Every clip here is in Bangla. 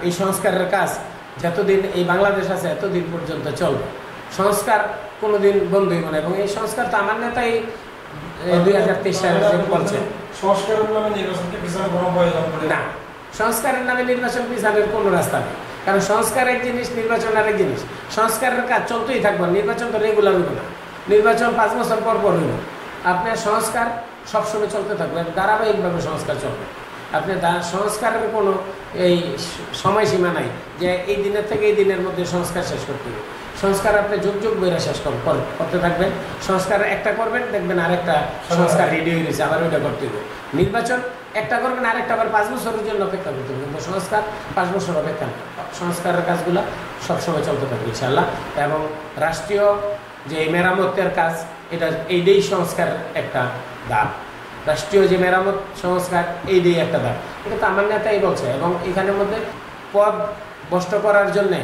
এই সংস্কারের কাজ যতদিন এই বাংলাদেশ আছে এতদিন পর্যন্ত চলবে। সংস্কার কোনোদিন বন্ধ হইব না। এবং এই সংস্কার তো আমার নেতাই 2023 সালে বলছে সংস্কারের নামে নির্বাচনকে পিছনে কোনো প্রয়োজন পড়ে না। সংস্কারের নামে নির্বাচন পিছানোর কোনো রাস্তা নেই। কারণ সংস্কার এক জিনিস, নির্বাচন আরেক জিনিস। সংস্কারের কাজ চলতেই থাকবে, নির্বাচন তো রেগুলার হইব না। নির্বাচন 5 বছর পর পর হইব। আপনার সংস্কার সবসময় চলতে থাকবে, ধারাবাহিকভাবে সংস্কার চলবে। আপনি সংস্কারের কোনো এই সময়সীমা নাই যে এই দিনের থেকে এই দিনের মধ্যে সংস্কার শেষ করতে হবে। সংস্কার আপনি যুগ যুগ বইরা শেষ করতে থাকবেন। সংস্কার একটা করবেন, দেখবেন আরেকটা সংস্কার রেডি হয়ে গেছে, আবার ওইটা করতে হবে। নির্বাচন একটা করবেন, আরেকটা আবার 5 বছরের জন্য অপেক্ষা করতে হবে। কিন্তু সংস্কার 5 বছর অপেক্ষা না। সংস্কারের কাজগুলো সবসময় চলতে থাকবে ইনশাআল্লাহ। এবং রাষ্ট্রীয় যে মেরামতের কাজ, এটা এইটাই সংস্কার একটা ধাপ। রাষ্ট্রীয় যে মেরামত সংস্কার এইটাই একটা ধাপ। এটা তো আমার নেতাই বলছে। এবং এখানের মধ্যে পদ ভ্রষ্ট করার জন্যে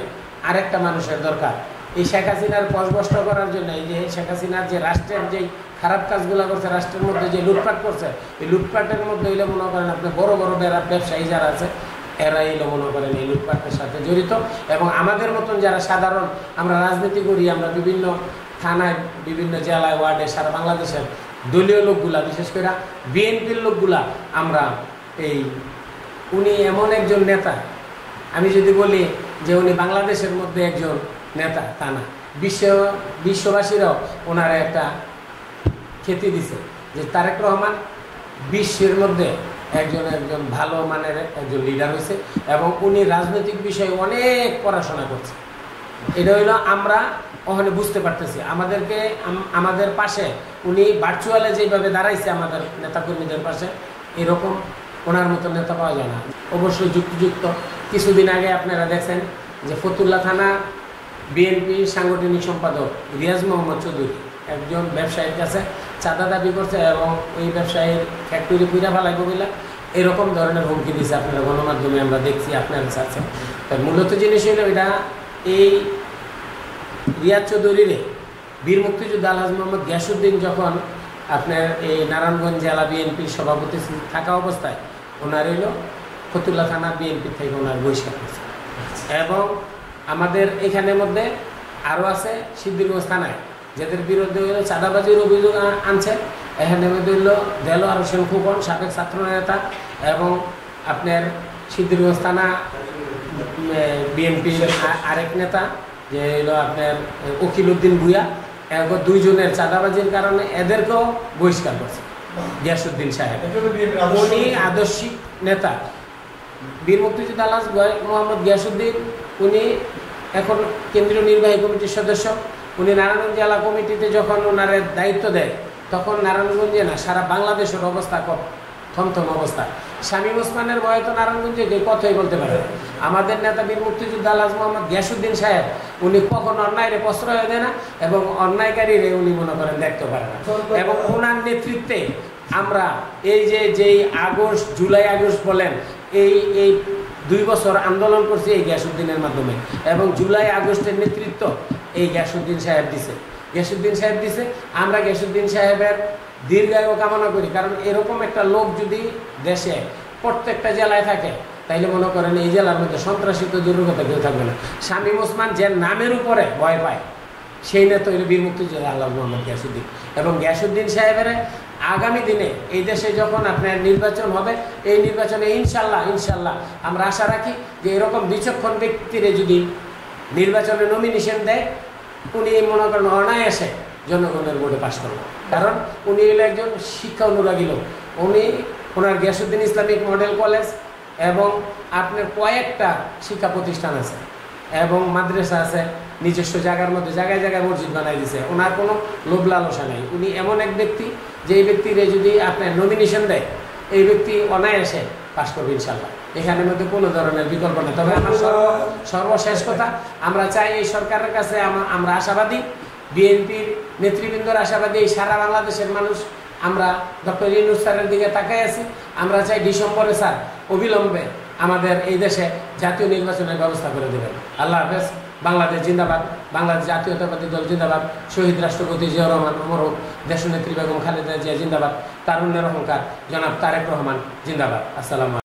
আরেকটা মানুষের দরকার। এই শেখ হাসিনার পদ ভ্রষ্ট করার জন্য, এই যে শেখ হাসিনার যে রাষ্ট্রের যে খারাপ কাজগুলো করছে, রাষ্ট্রের মধ্যে যে লুটপাট করছে, এই লুটপাটের মধ্যে হইলে মনে করেন আপনি বড় বড় ব্যবসায়ী যারা আছে এরা এলো মনে করেন এই লুটপাটের সাথে জড়িত। এবং আমাদের মতন যারা সাধারণ, আমরা রাজনীতি করি, আমরা বিভিন্ন থানায়, বিভিন্ন জেলায়, ওয়ার্ডে, সারা বাংলাদেশের দলীয় লোকগুলা, বিশেষ করে বিএনপির লোকগুলা, আমরা এই উনি এমন একজন নেতা, আমি যদি বলি যে উনি বাংলাদেশের মধ্যে একজন নেতা তা না, বিশ্ববাসীরাও ওনার একটা খ্যাতি দিছে যে তারেক রহমান বিশ্বের মধ্যে একজন ভালো মানের একজন লিডার হয়েছে। এবং উনি রাজনৈতিক বিষয়ে অনেক পড়াশোনা করছে। এটা হইলো আমরা ওখানে বুঝতে পারতেছি। আমাদের পাশে উনি ভার্চুয়ালে যেভাবে দাঁড়াইছে আমাদের নেতাকর্মীদের পাশে, এরকম ওনার মতো নেতা পাওয়া যায় না। অবশ্যই যুক্তিযুক্ত। কিছুদিন আগে আপনারা দেখছেন যে ফতুল্লা থানা বিএনপি সাংগঠনিক সম্পাদক রিয়াজ মোহাম্মদ চৌধুরী একজন ব্যবসায়ীর কাছে চাঁদা দাবি করছে এবং ওই ব্যবসায়ীর ফ্যাক্টরি পুরা ফেলাইব বলে এরকম ধরনের হুমকি দিচ্ছে। আপনারা গণমাধ্যমে আমরা দেখছি, আপনারা চাচ্ছেন। তাই মূলত জিনিস হইল এটা, এই রিয়াজ চৌধুরীর বীর মুক্তিযোদ্ধা আলহাজ মোহাম্মদ গিয়াসউদ্দিন যখন আপনার এই নারায়ণগঞ্জ জেলা বিএনপির সভাপতি থাকা অবস্থায় ওনার হইল ফতুল্লা থানা বিএনপি থেকে ওনার বহিষ্কার করছে। এবং আমাদের এখানের মধ্যে আরও আছে সিদ্ধিরগঞ্জ থানায়, যাদের বিরুদ্ধে হইল চাঁদাবাজির অভিযোগ আনছে। এখানের মধ্যে হইল দেলোয়ার হোসেন খোকন, সাবেক ছাত্র নেতা, এবং আপনার সিদ্ধিরগঞ্জ থানা বিএনপির আরেক নেতা যে হইল আপনার উকিল উদ্দিন ভুইয়া, এরপর 2 জনের চাঁদাবাজির কারণে এদেরকেও বহিষ্কার করছে গিয়াসউদ্দিন সাহেব। উনি আদর্শিক নেতা। বীর মুক্তিযোদ্ধা আলহাজ মোহাম্মদ গিয়াসউদ্দিন উনি এখন কেন্দ্রীয় নির্বাহী কমিটির সদস্য। উনি নারায়ণগঞ্জ জেলা কমিটিতে যখন ওনার দায়িত্ব দেয়, তখন নারায়ণগঞ্জে না সারা বাংলাদেশের অবস্থা থমথম অবস্থা। শামীম ওসমানের ভয়ে তো নারায়ণগঞ্জে কেউ কথাই বলতে পারে। আমাদের নেতা বীর মুক্তিযোদ্ধা আলহাজ মোহাম্মদ গিয়াসউদ্দিন সাহেব উনি কখনো অন্যায়রে প্রশ্রয় দেয় না এবং অন্যায়কারীরে উনি মনে করেন দেখতে পারে না। এবং ওনার নেতৃত্বে আমরা এই যেই আগস্ট, জুলাই আগস্ট বলেন, এই 2 বছর আন্দোলন করছি এই গিয়াসউদ্দিনের মাধ্যমে। এবং জুলাই আগস্টের নেতৃত্ব এই গিয়াসউদ্দিন সাহেব দিছে। আমরা গিয়াসউদ্দিন সাহেবের দীর্ঘায়ু কামনা করি। কারণ এরকম একটা লোক যদি দেশে প্রত্যেকটা জেলায় থাকে, তাইলে মনে করেন এই জেলার মধ্যে সন্ত্রাসী তো দুর্গতা কেউ থাকবে না। শামীম ওসমান যে নামের উপরে ভয় পায়, সেই নেতা হইল বীর মুক্তিযোদ্ধা আলহাজ মোহাম্মদ গিয়াসউদ্দিন। এবং গিয়াসউদ্দিন সাহেবের আগামী দিনে এই দেশে যখন আপনার নির্বাচন হবে, এই নির্বাচনে ইনশাল্লাহ আমরা আশা রাখি যে এরকম বিচক্ষণ ব্যক্তিরে যদি নির্বাচনে নমিনেশন দেয়, উনি মনে করেন অনায়াসে জনগণের ভোটে পাশ করবেন। কারণ উনি হইল একজন শিক্ষা অনুরাগী লোক। ওনার গিয়াসউদ্দিন ইসলামিক মডেল কলেজ এবং আপনার কয়েকটা শিক্ষা প্রতিষ্ঠান আছে এবং মাদ্রাসা আছে। নিজস্ব জায়গার মধ্যে জায়গায় জায়গায় মসজিদ বানাই দিছে। ওনার কোনো লোভ লালসা নেই। উনি এমন এক ব্যক্তি যে এই ব্যক্তিরে যদি আপনার নমিনেশন দেয়, এই ব্যক্তি অনায়াসে পাশ করবে ইনশাল্লাহ। এখানের মধ্যে কোনো ধরনের বিকল্প নেই। তবে আমার সর্বশেষ কথা, আমরা চাই এই সরকারের কাছে আমরা আশাবাদী, বিএনপির নেতৃবৃন্দর আশাবাদী, এই সারা বাংলাদেশের মানুষ আমরা ডক্টর ইউনূস স্যারের দিকে তাকাই আছি। আমরা চাই ডিসেম্বরে স্যার অবিলম্বে আমাদের এই দেশে জাতীয় নির্বাচনের ব্যবস্থা করে দেবেন। আল্লাহ হাফেজ। বাংলাদেশ জিন্দাবাদ। বাংলাদেশ জাতীয়তাবাদী দল জিন্দাবাদ। শহীদ রাষ্ট্রপতি জিয়াউর রহমান অমর হোক। দেশনেত্রী বেগম খালেদা জিয়া জিন্দাবাদ। তারুণ্যের অহংকার জনাব তারেক রহমান জিন্দাবাদ। আসসালামু আলাইকুম।